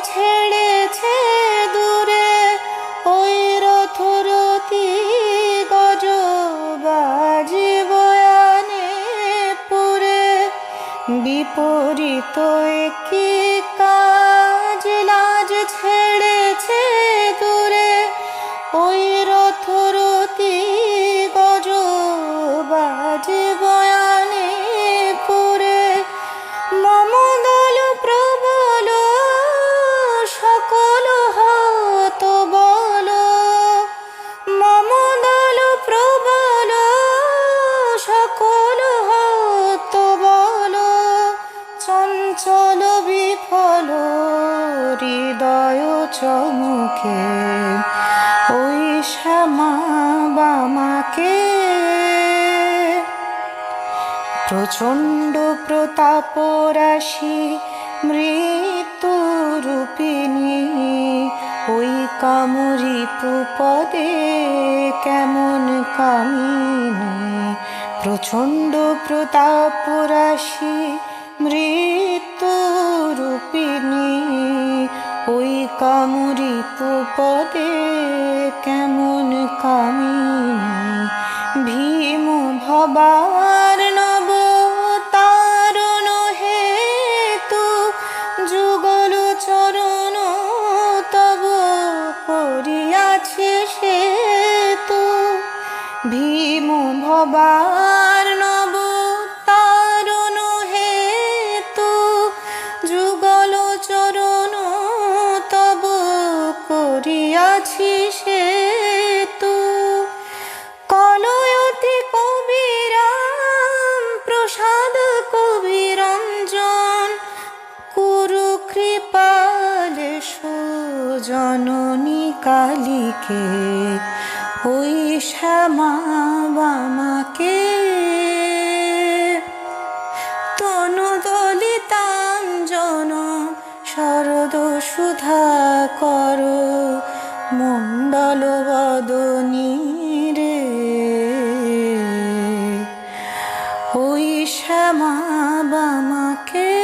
ছেড়েছে দূরে ওই রথরতি গজ বাজি বয়ানে পুরে। বিপরীত কি কাজ লাজ ছেড়েছে দূরে ওই রথরতি গজ বাজি বয়ানে পুরে। মম দল প্রবল সকল হত বল, মম দল প্রবল সকল হত বল। চঞ্চল বিফল হৃদয় চমকে ওই শ্যামা বামাকে। প্রচণ্ড প্রতাপ রাশি মৃত্যু রূপিণী ওই কামরূপী পদে কেমন কামিনী। প্রচণ্ড প্রতাপ রাশি মৃত্যু রূপিণী ওই কামরূপী পদে কেমন কামিনী। ভীম ভবার নব তারণ হেতু যুগল চরণ তব করিয়াছে সেতু। ভীম ভবার নব তারণ হেতু যুগল চরণ তব করিয়াছি সেতু। কলয়তি কবিরাম প্রসাদ কবিরঞ্জন কুরু কৃপাল সুজননী কালীকে ওই শ্যামা বামাকে। তনু দলিতাঞ্জন শরদ সুধা কর মণ্ডল বদনী রে ওই শ্যামা বামাকে।